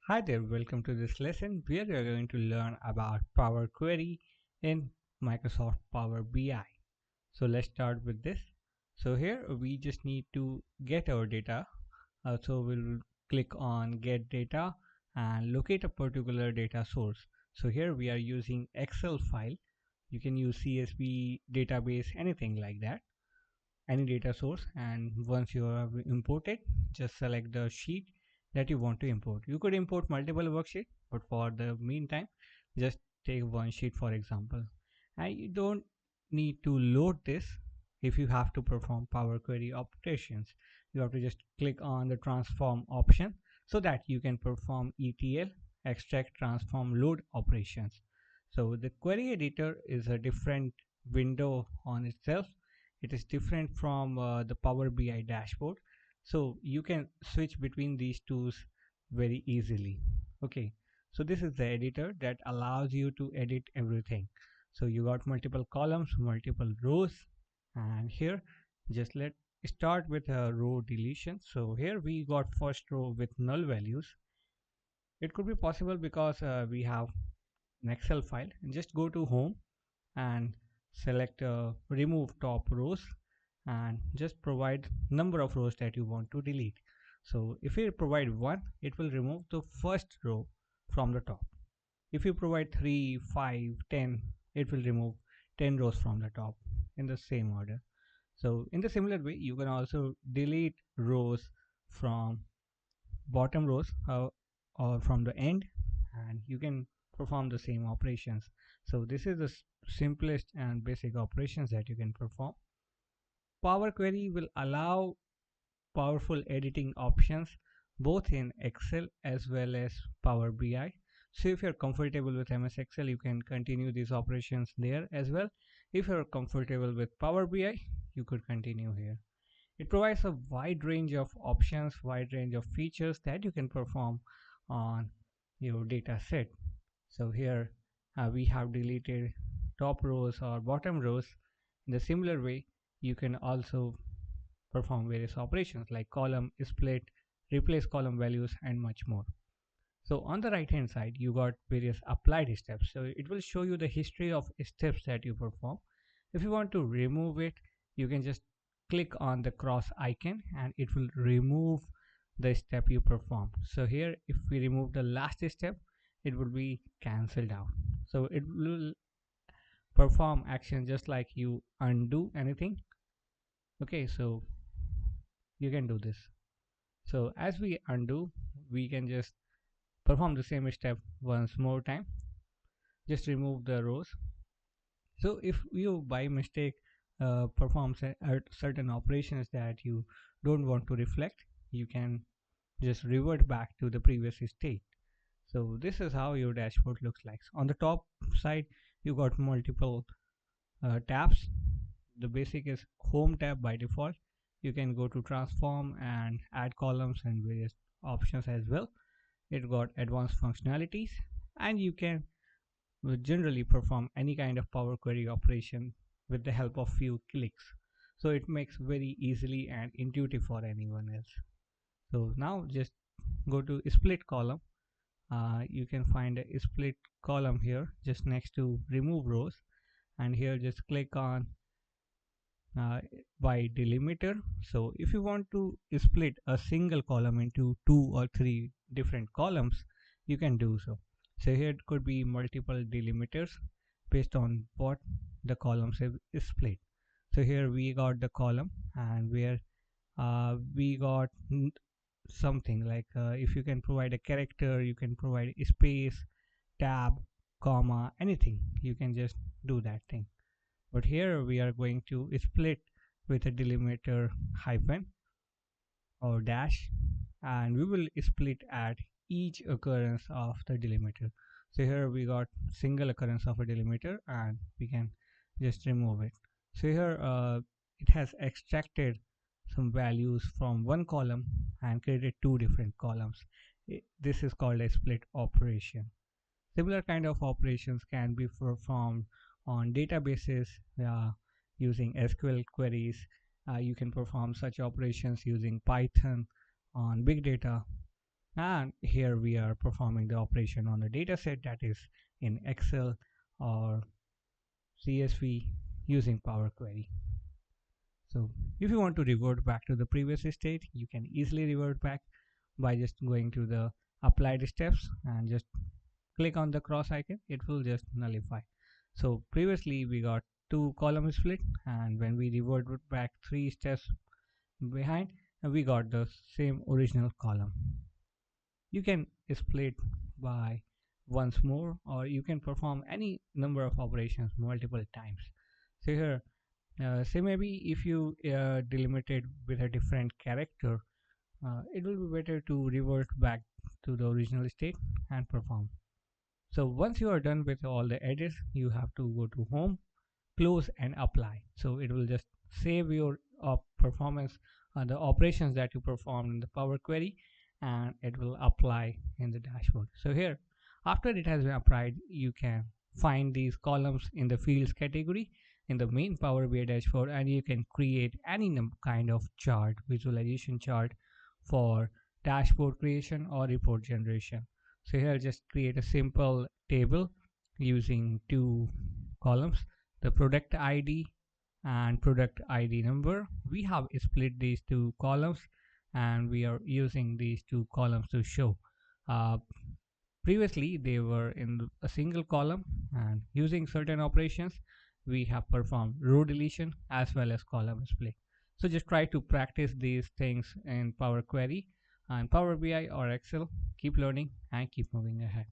Hi there, welcome to this lesson where we are going to learn about Power Query in Microsoft Power BI. So let's start with this. So here we just need to get our data. So we'll click on get data and locate a particular data source. So here we are using Excel file. You can use CSV, database, anything like that, any data source. And once you have imported, just select the sheet that you want to import. You could import multiple worksheets, but for the meantime just take one sheet for example, and you don't need to load this. If you have to perform Power Query operations, you have to just click on the transform option so that you can perform ETL, extract, transform, load operations. So the query editor is a different window on itself. It is different from the Power BI dashboard, so you can switch between these tools very easily. Okay, so this is the editor that allows you to edit everything. So you got multiple columns, multiple rows, and here just let start with a row deletion. So here we got first row with null values. It could be possible because we have an Excel file, and just go to home and select remove top rows and just provide number of rows that you want to delete. So if you provide 1, it will remove the first row from the top. If you provide 3, 5, 10, it will remove 10 rows from the top in the same order. So in the similar way, you can also delete rows from bottom rows or from the end, and you can perform the same operations. So this is the simplest and basic operations that you can perform. Power Query will allow powerful editing options both in Excel as well as Power BI. So if you're comfortable with MS Excel, you can continue these operations there as well. If you're comfortable with Power BI, you could continue here. It provides a wide range of options, wide range of features that you can perform on your data set. So here we have deleted top rows or bottom rows. In the similar way, you can also perform various operations like column split, replace column values, and much more. So on the right hand side, you got various applied steps. So it will show you the history of steps that you perform. If you want to remove it, you can just click on the cross icon and it will remove the step you perform. So here, if we remove the last step, it will be cancelled out. So it will perform action just like you undo anything. Okay, so you can do this. So as we undo, we can just perform the same step once more time. Just remove the rows. So if you by mistake perform certain operations that you don't want to reflect, you can just revert back to the previous state. So this is how your dashboard looks like. On the top side, you got multiple tabs. The basic is home tab by default. You can go to transform and add columns and various options as well. It got advanced functionalities, and you can generally perform any kind of Power Query operation with the help of few clicks. So it makes very easily and intuitive for anyone else. So now just go to split column. You can find a split column here just next to remove rows, and here just click on by delimiter. So if you want to split a single column into 2 or 3 different columns, you can do so. So here it could be multiple delimiters based on what the columns is split. So here we got the column, and where we got something like if you can provide a character, you can provide a space, tab, comma, anything, you can just do that thing. But here we are going to split with a delimiter hyphen or dash, and we will split at each occurrence of the delimiter. So here we got single occurrence of a delimiter, and we can just remove it. So here it has extracted some values from one column and created 2 different columns. This is called a split operation. Similar kind of operations can be performed on databases using SQL queries. You can perform such operations using Python on big data. And here we are performing the operation on the data set that is in Excel or CSV using Power Query. So if you want to revert back to the previous state, you can easily revert back by just going to the applied steps and just click on the cross icon. It will just nullify. So previously we got two column split, and when we reverted back 3 steps behind, we got the same original column. You can split by once more, or you can perform any number of operations multiple times. So here, say maybe if you delimited with a different character, it will be better to revert back to the original state and perform. So once you are done with all the edits, you have to go to home, close and apply. So it will just save your performance, the operations that you performed in the Power Query, and it will apply in the dashboard. So here, after it has been applied, you can find these columns in the fields category in the main Power BI dashboard, and you can create any kind of chart, visualization chart for dashboard creation or report generation. So here just create a simple table using two columns, the product ID and product ID number. We have split these two columns and we are using these two columns to show. Uh, Previously they were in a single column, and using certain operations we have performed row deletion as well as column split. So just try to practice these things in Power Query and Power BI or Excel. Keep learning and keep moving ahead.